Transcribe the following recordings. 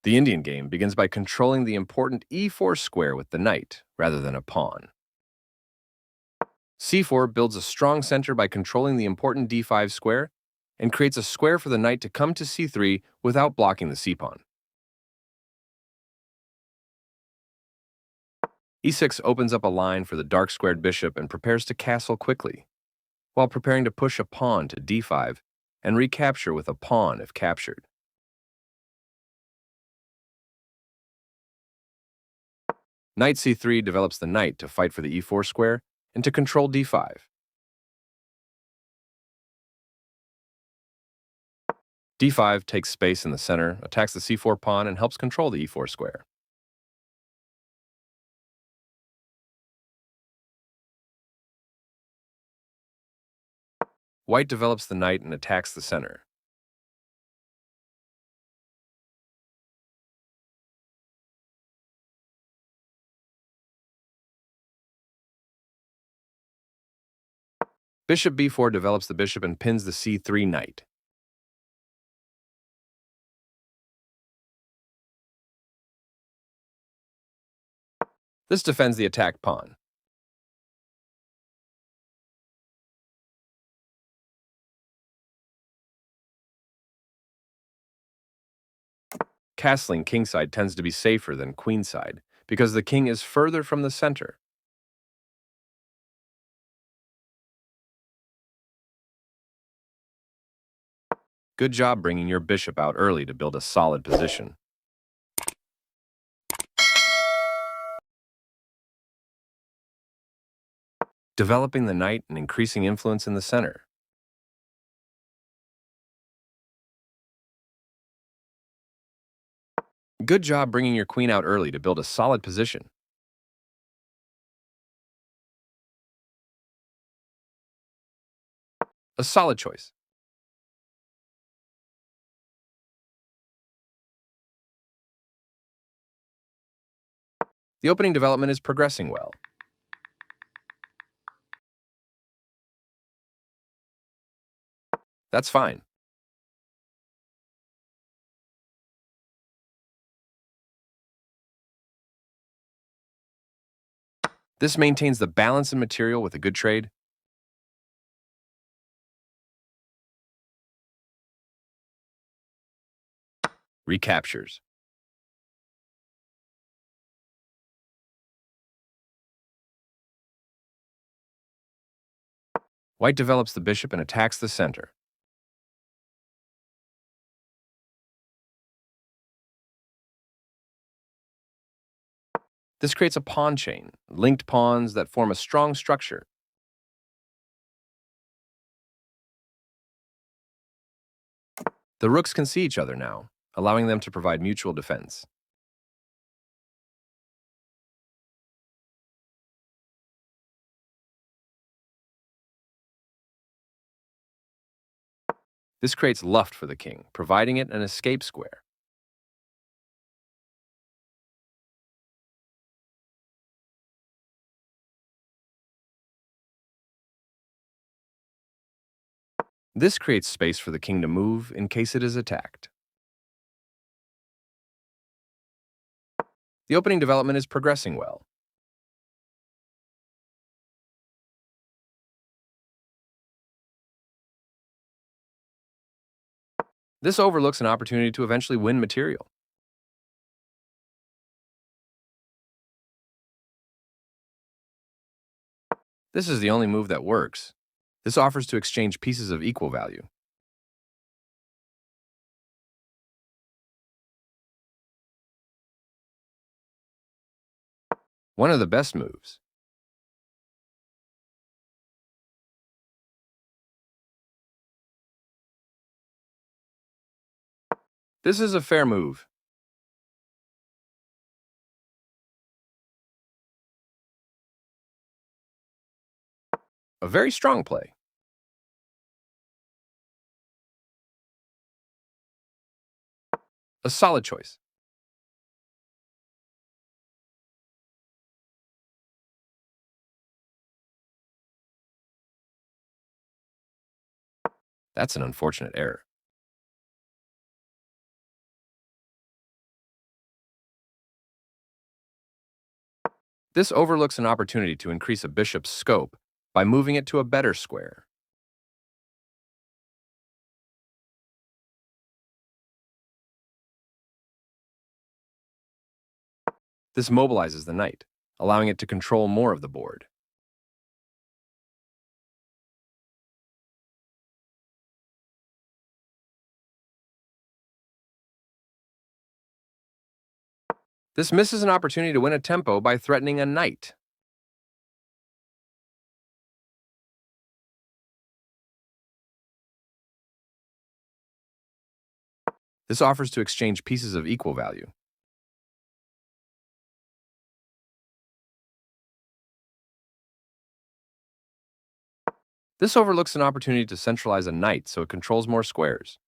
The Indian game begins by controlling the important e4 square with the knight, rather than a pawn. c4 builds a strong center by controlling the important d5 square and creates a square for the knight to come to c3 without blocking the c-pawn. e6 opens up a line for the dark-squared bishop and prepares to castle quickly, while preparing to push a pawn to d5 and recapture with a pawn if captured. Knight c3 develops the knight to fight for the e4 square and to control d5. d5 takes space in the center, attacks the c4 pawn, and helps control the e4 square. White develops the knight and attacks the center. Bishop b4 develops the bishop and pins the c3 knight. This defends the attacked pawn. Castling kingside tends to be safer than queenside because the king is further from the center. Good job bringing your bishop out early to build a solid position. Developing the knight and increasing influence in the center. Good job bringing your queen out early to build a solid position. A solid choice. The opening development is progressing well. That's fine. This maintains the balance in material with a good trade. Recaptures. White develops the bishop and attacks the center. This creates a pawn chain, linked pawns that form a strong structure. The rooks can see each other now, allowing them to provide mutual defense. This creates luft for the king, providing it an escape square. This creates space for the king to move in case it is attacked. The opening development is progressing well. This overlooks an opportunity to eventually win material. This is the only move that works. This offers to exchange pieces of equal value. One of the best moves. This is a fair move. A very strong play. A solid choice. That's an unfortunate error. This overlooks an opportunity to increase a bishop's scope by moving it to a better square. This mobilizes the knight, allowing it to control more of the board. This misses an opportunity to win a tempo by threatening a knight. This offers to exchange pieces of equal value. This overlooks an opportunity to centralize a knight so it controls more squares.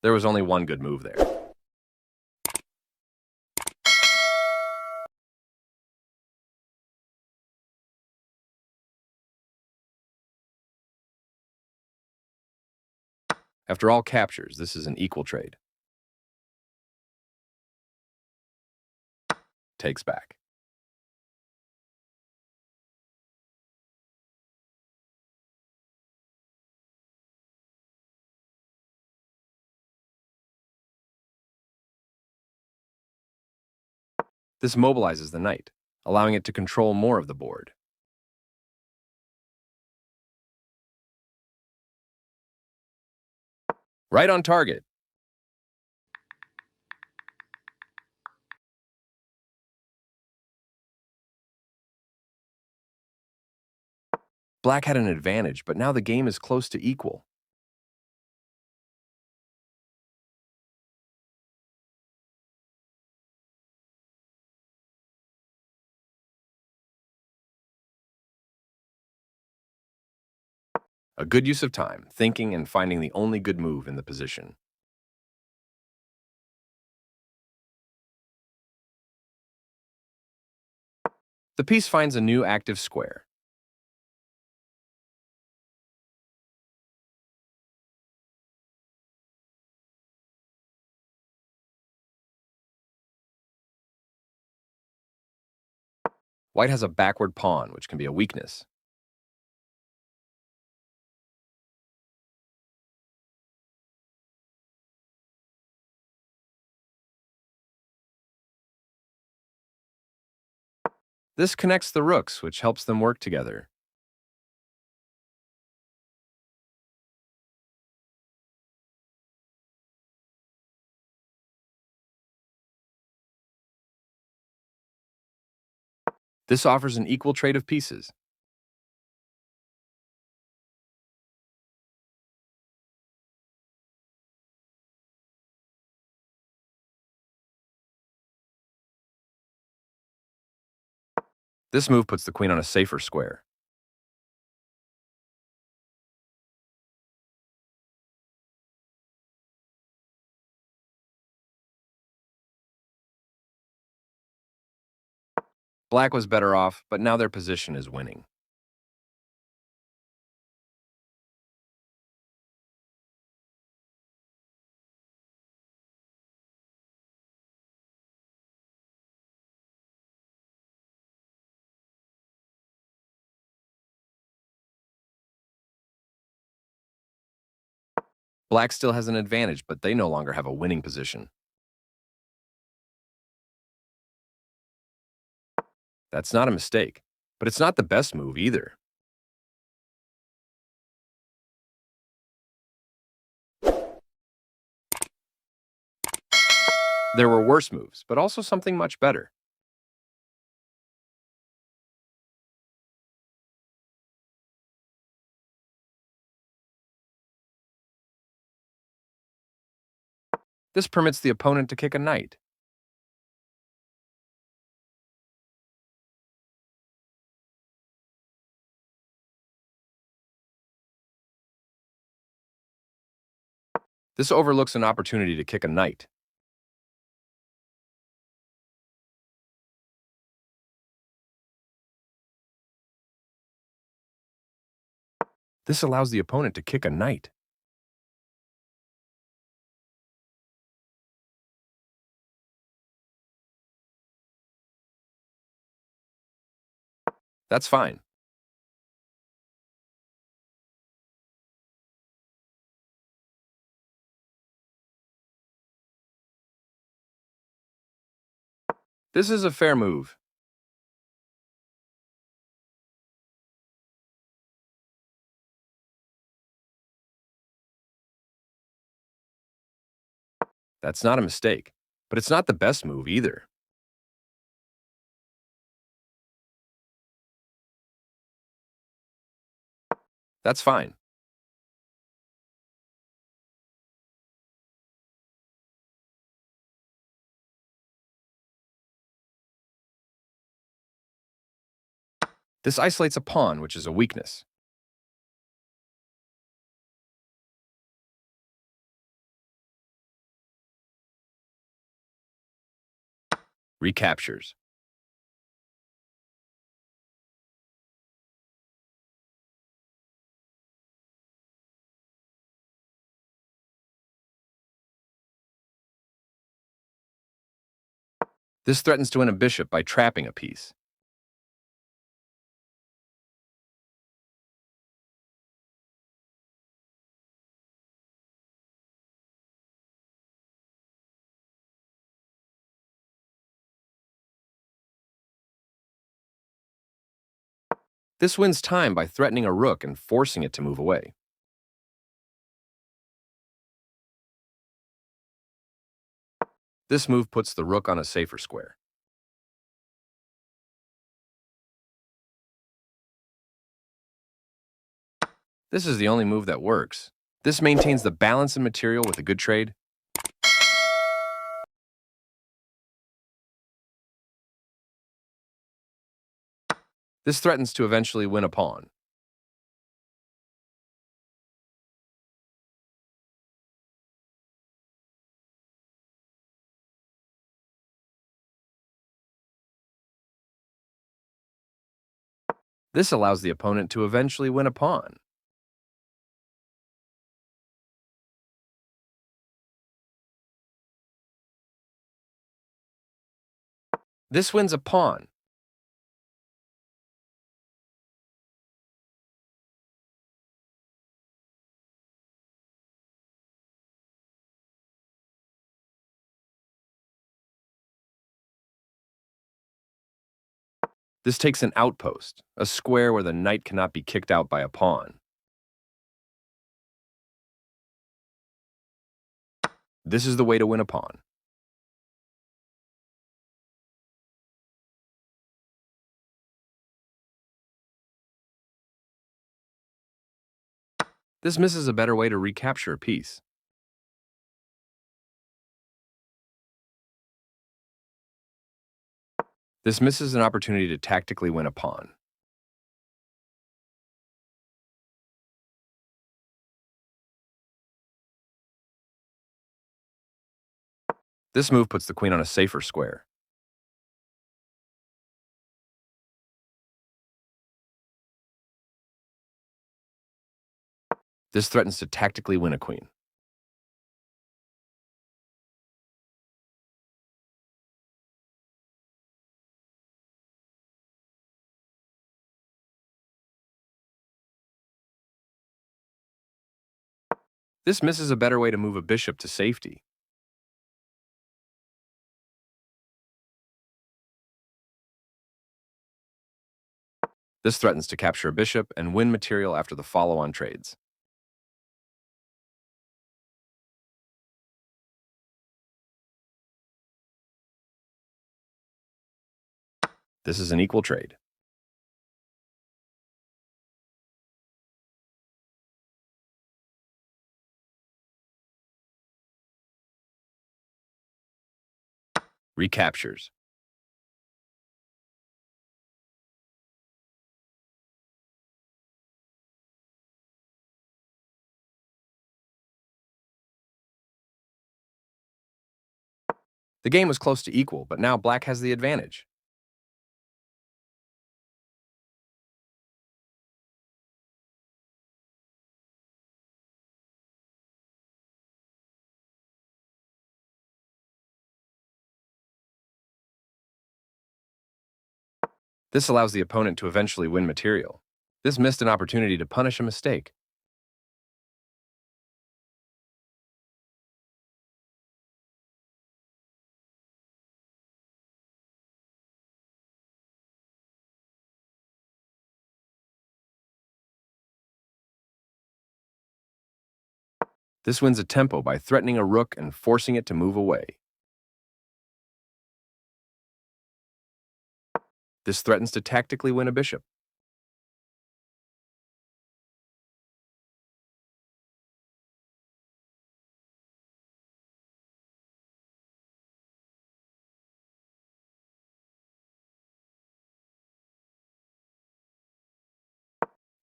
There was only one good move there. After all captures, this is an equal trade. Takes back. This mobilizes the knight, allowing it to control more of the board. Right on target. Black had an advantage, but now the game is close to equal. A good use of time, thinking and finding the only good move in the position. The piece finds a new active square. White has a backward pawn, which can be a weakness. This connects the rooks, which helps them work together. This offers an equal trade of pieces. This move puts the queen on a safer square. Black was better off, but now their position is winning. Black still has an advantage, but they no longer have a winning position. That's not a mistake, but it's not the best move either. There were worse moves, but also something much better. This permits the opponent to kick a knight. This overlooks an opportunity to kick a knight. This allows the opponent to kick a knight. That's fine. This is a fair move. That's not a mistake, but it's not the best move either. That's fine. This isolates a pawn, which is a weakness. Recaptures. This threatens to win a bishop by trapping a piece. This wins time by threatening a rook and forcing it to move away. This move puts the rook on a safer square. This is the only move that works. This maintains the balance in material with a good trade. This threatens to eventually win a pawn. This allows the opponent to eventually win a pawn. This wins a pawn. This takes an outpost, a square where the knight cannot be kicked out by a pawn. This is the way to win a pawn. This misses a better way to recapture a piece. This misses an opportunity to tactically win a pawn. This move puts the queen on a safer square. This threatens to tactically win a queen. This misses a better way to move a bishop to safety. This threatens to capture a bishop and win material after the follow-on trades. This is an equal trade. Recaptures. The game was close to equal, but now black has the advantage. This allows the opponent to eventually win material. This missed an opportunity to punish a mistake. This wins a tempo by threatening a rook and forcing it to move away. This threatens to tactically win a bishop.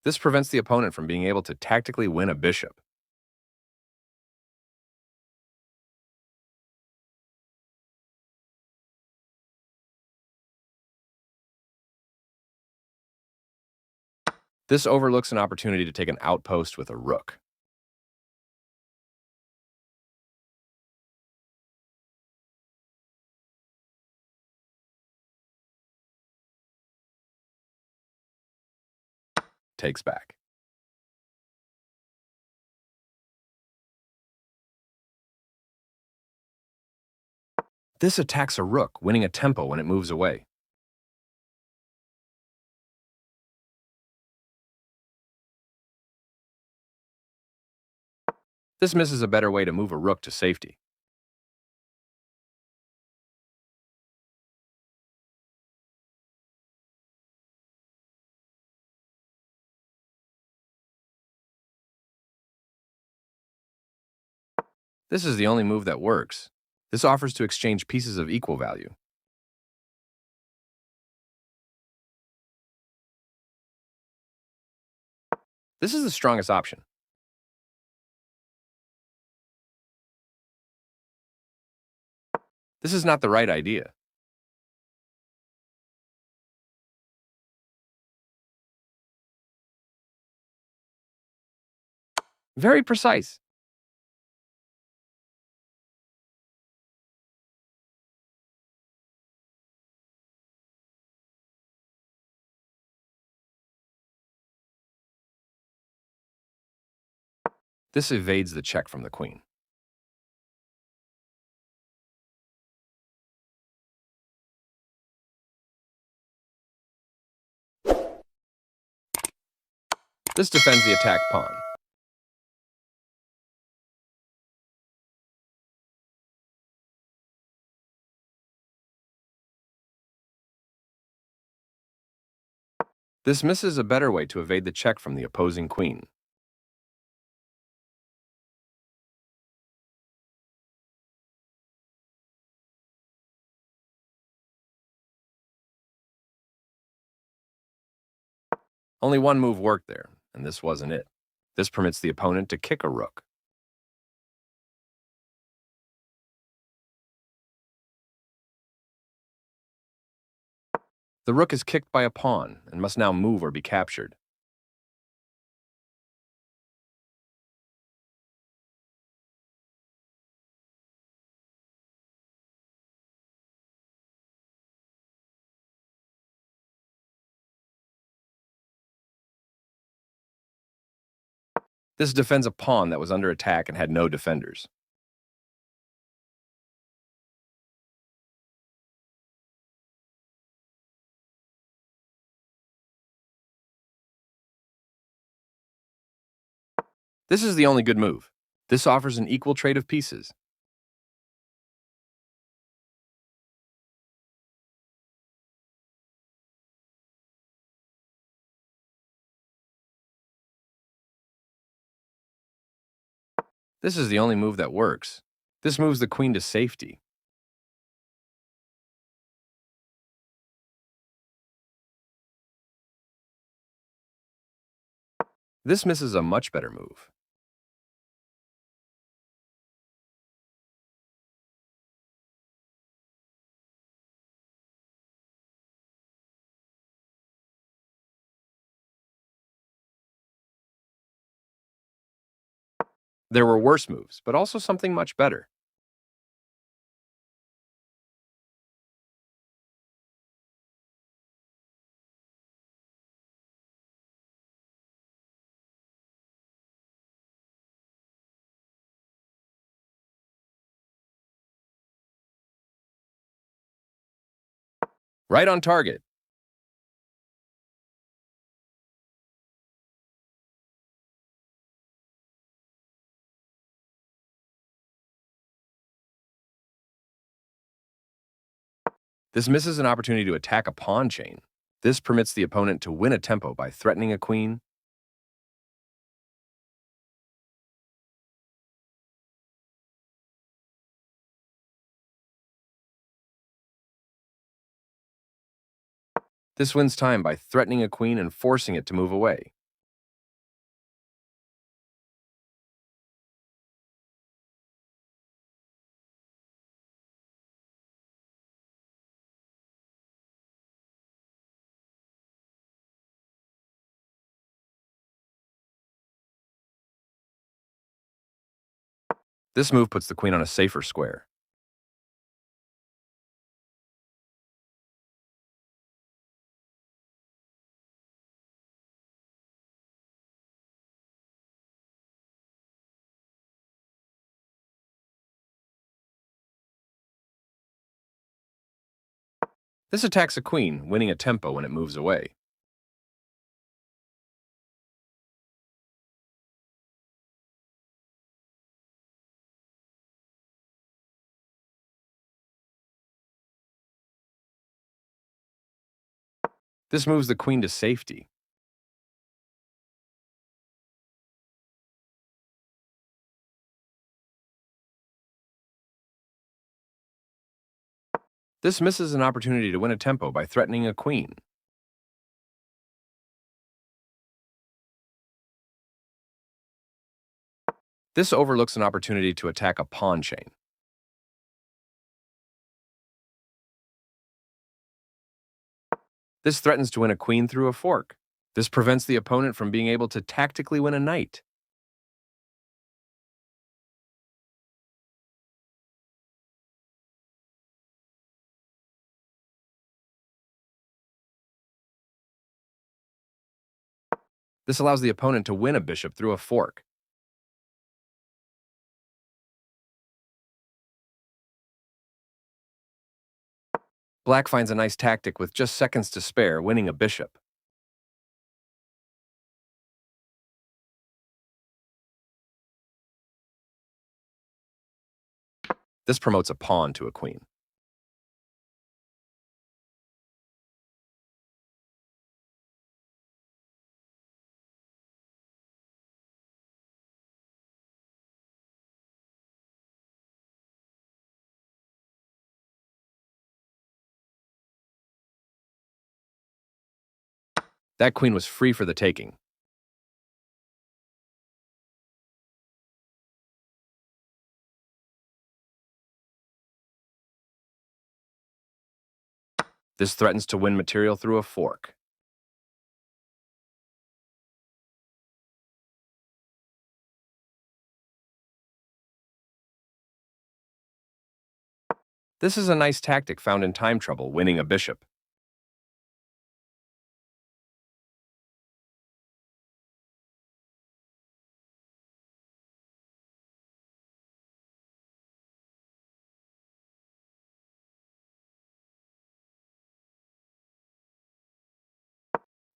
This prevents the opponent from being able to tactically win a bishop. This overlooks an opportunity to take an outpost with a rook. Takes back. This attacks a rook, winning a tempo when it moves away. This misses a better way to move a rook to safety. This is the only move that works. This offers to exchange pieces of equal value. This is the strongest option. This is not the right idea. Very precise. This evades the check from the queen. This defends the attacked pawn. This misses a better way to evade the check from the opposing queen. Only one move worked there, and this wasn't it. This permits the opponent to kick a rook. The rook is kicked by a pawn and must now move or be captured. This defends a pawn that was under attack and had no defenders. This is the only good move. This offers an equal trade of pieces. This is the only move that works. This moves the queen to safety. This misses a much better move. There were worse moves, but also something much better. Right on target. This misses an opportunity to attack a pawn chain. This permits the opponent to win a tempo by threatening a queen. This wins time by threatening a queen and forcing it to move away. This move puts the queen on a safer square. This attacks a queen, winning a tempo when it moves away. This moves the queen to safety. This misses an opportunity to win a tempo by threatening a queen. This overlooks an opportunity to attack a pawn chain. This threatens to win a queen through a fork. This prevents the opponent from being able to tactically win a knight. This allows the opponent to win a bishop through a fork. Black finds a nice tactic with just seconds to spare, winning a bishop. This promotes a pawn to a queen. That queen was free for the taking. This threatens to win material through a fork. This is a nice tactic found in time trouble, winning a bishop.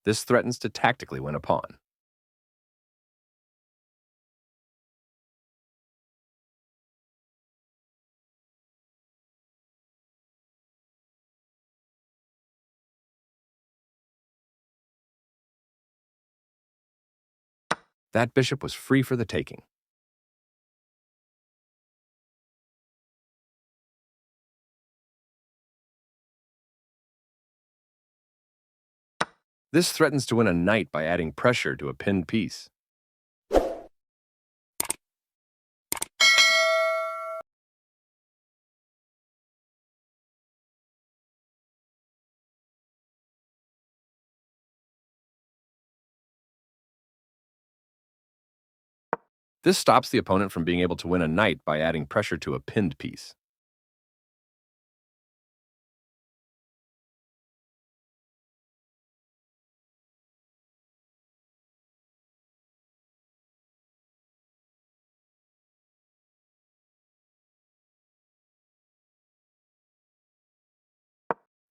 This threatens to tactically win a pawn. That bishop was free for the taking. This threatens to win a knight by adding pressure to a pinned piece. This stops the opponent from being able to win a knight by adding pressure to a pinned piece.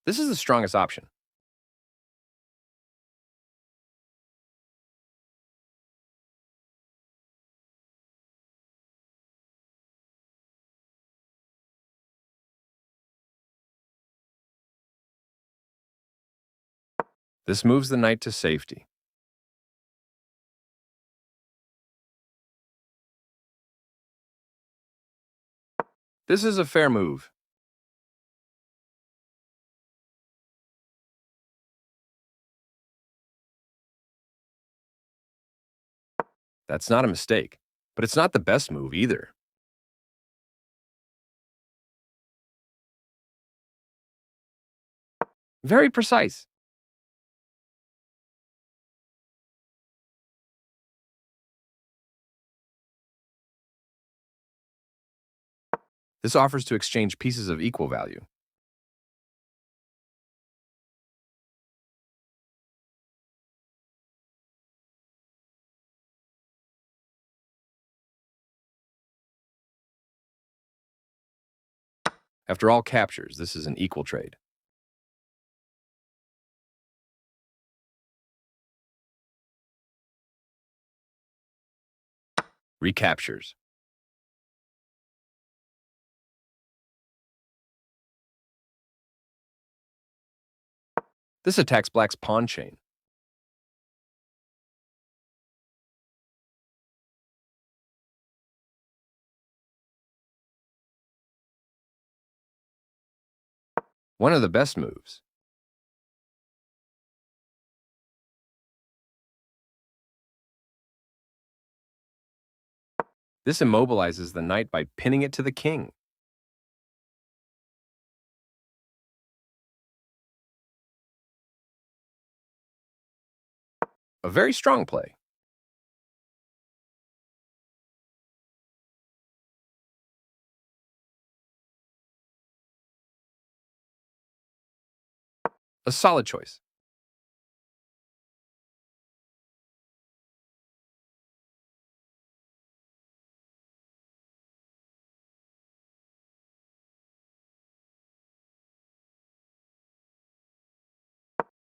This is the strongest option. This moves the knight to safety. This is a fair move. That's not a mistake, but it's not the best move either. Very precise. This offers to exchange pieces of equal value. After all captures, this is an equal trade. Recaptures. This attacks black's pawn chain. One of the best moves. This immobilizes the knight by pinning it to the king. A very strong play. A solid choice.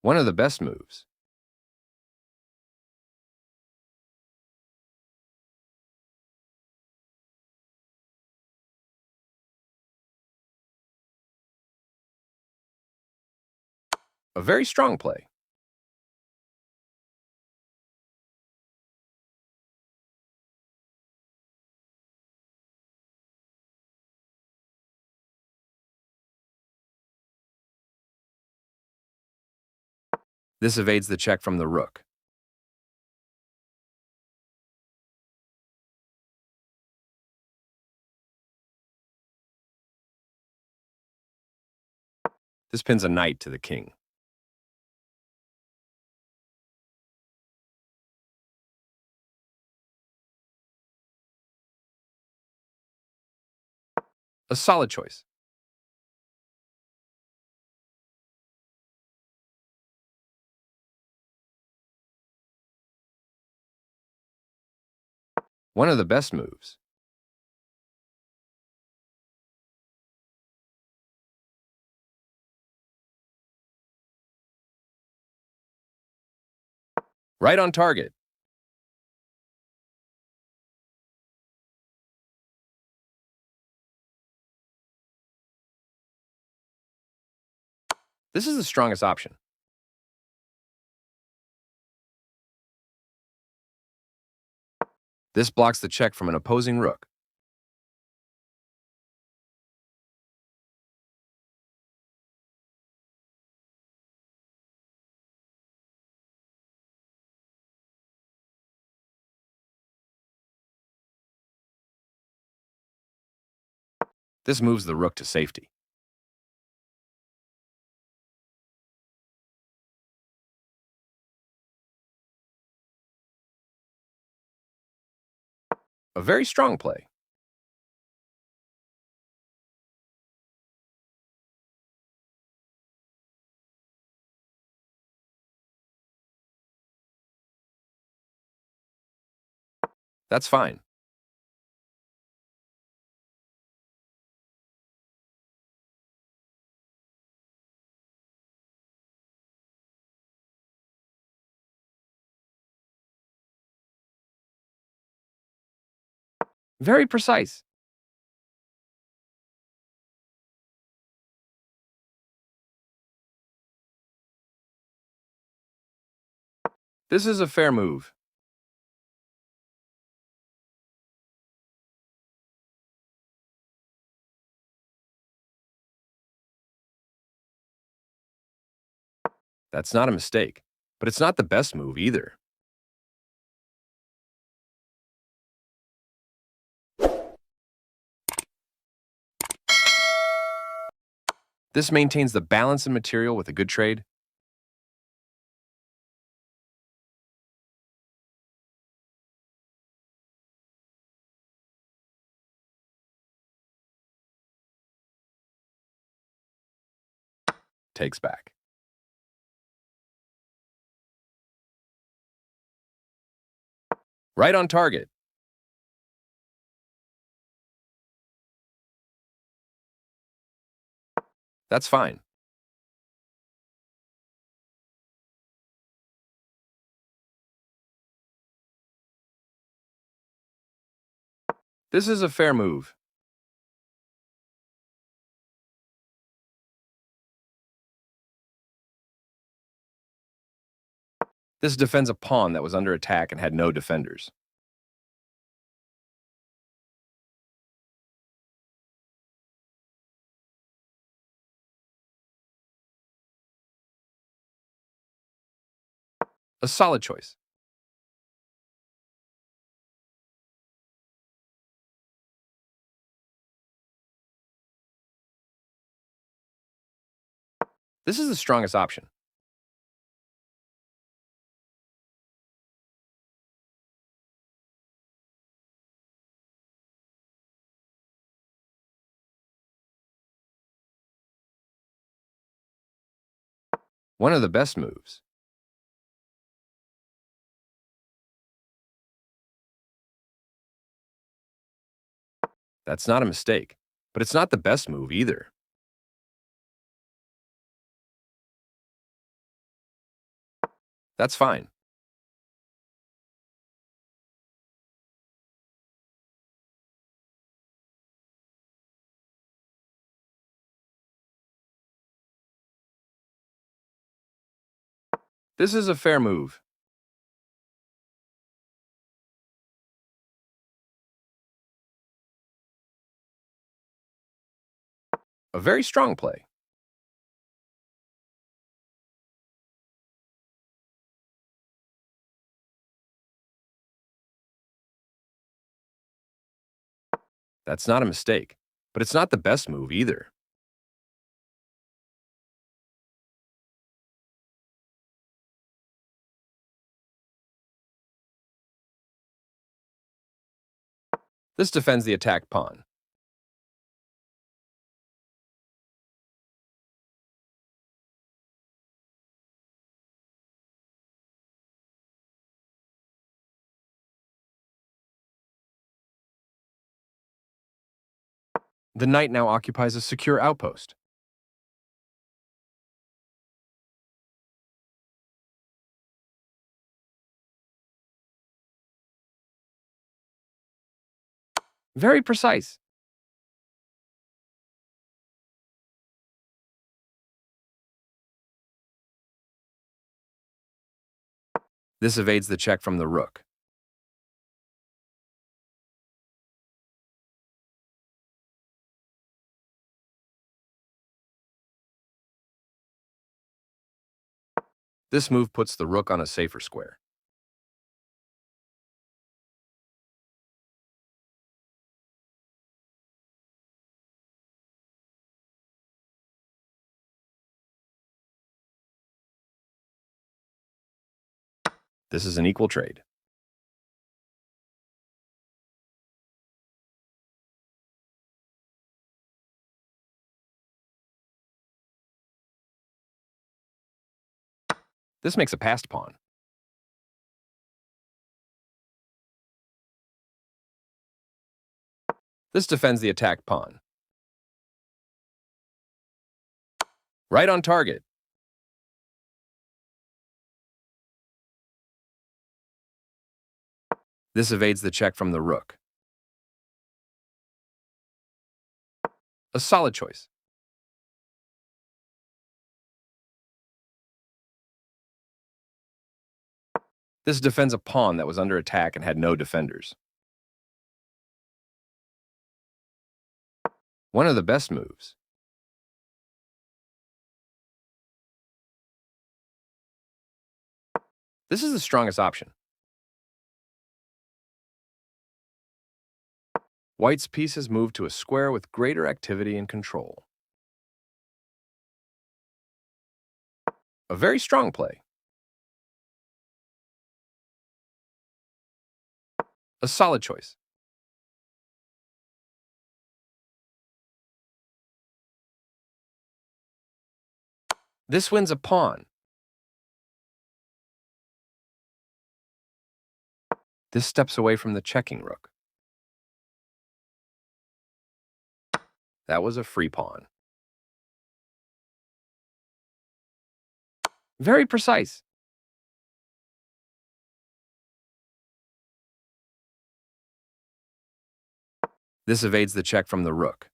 One of the best moves. A very strong play. This evades the check from the rook. This pins a knight to the king. A solid choice. One of the best moves. Right on target. This is the strongest option. This blocks the check from an opposing rook. This moves the rook to safety. A very strong play. That's fine. Very precise. This is a fair move. That's not a mistake, but it's not the best move either. This maintains the balance in material with a good trade. Takes back. Right on target. That's fine. This is a fair move. This defends a pawn that was under attack and had no defenders. A solid choice. This is the strongest option. One of the best moves. That's not a mistake, but it's not the best move either. That's fine. This is a fair move. A very strong play. That's not a mistake, but it's not the best move either. This defends the attacked pawn. The knight now occupies a secure outpost. Very precise. This evades the check from the rook. This move puts the rook on a safer square. This is an equal trade. This makes a passed pawn. This defends the attacked pawn. Right on target. This evades the check from the rook. A solid choice. This defends a pawn that was under attack and had no defenders. One of the best moves. This is the strongest option. White's pieces move to a square with greater activity and control. A very strong play. A solid choice. This wins a pawn. This steps away from the checking rook. That was a free pawn. Very precise. This evades the check from the rook.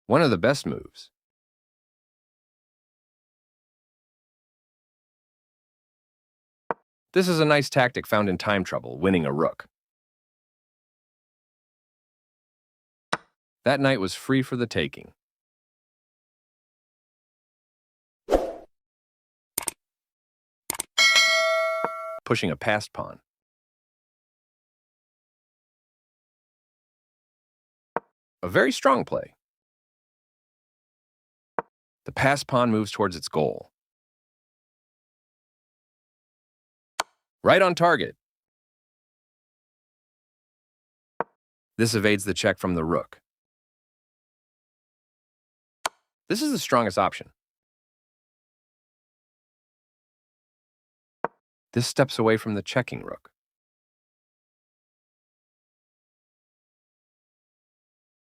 One of the best moves. This is a nice tactic found in time trouble, winning a rook. That knight was free for the taking. Pushing a passed pawn. A very strong play. The passed pawn moves towards its goal. Right on target. This evades the check from the rook. This is the strongest option. This steps away from the checking rook.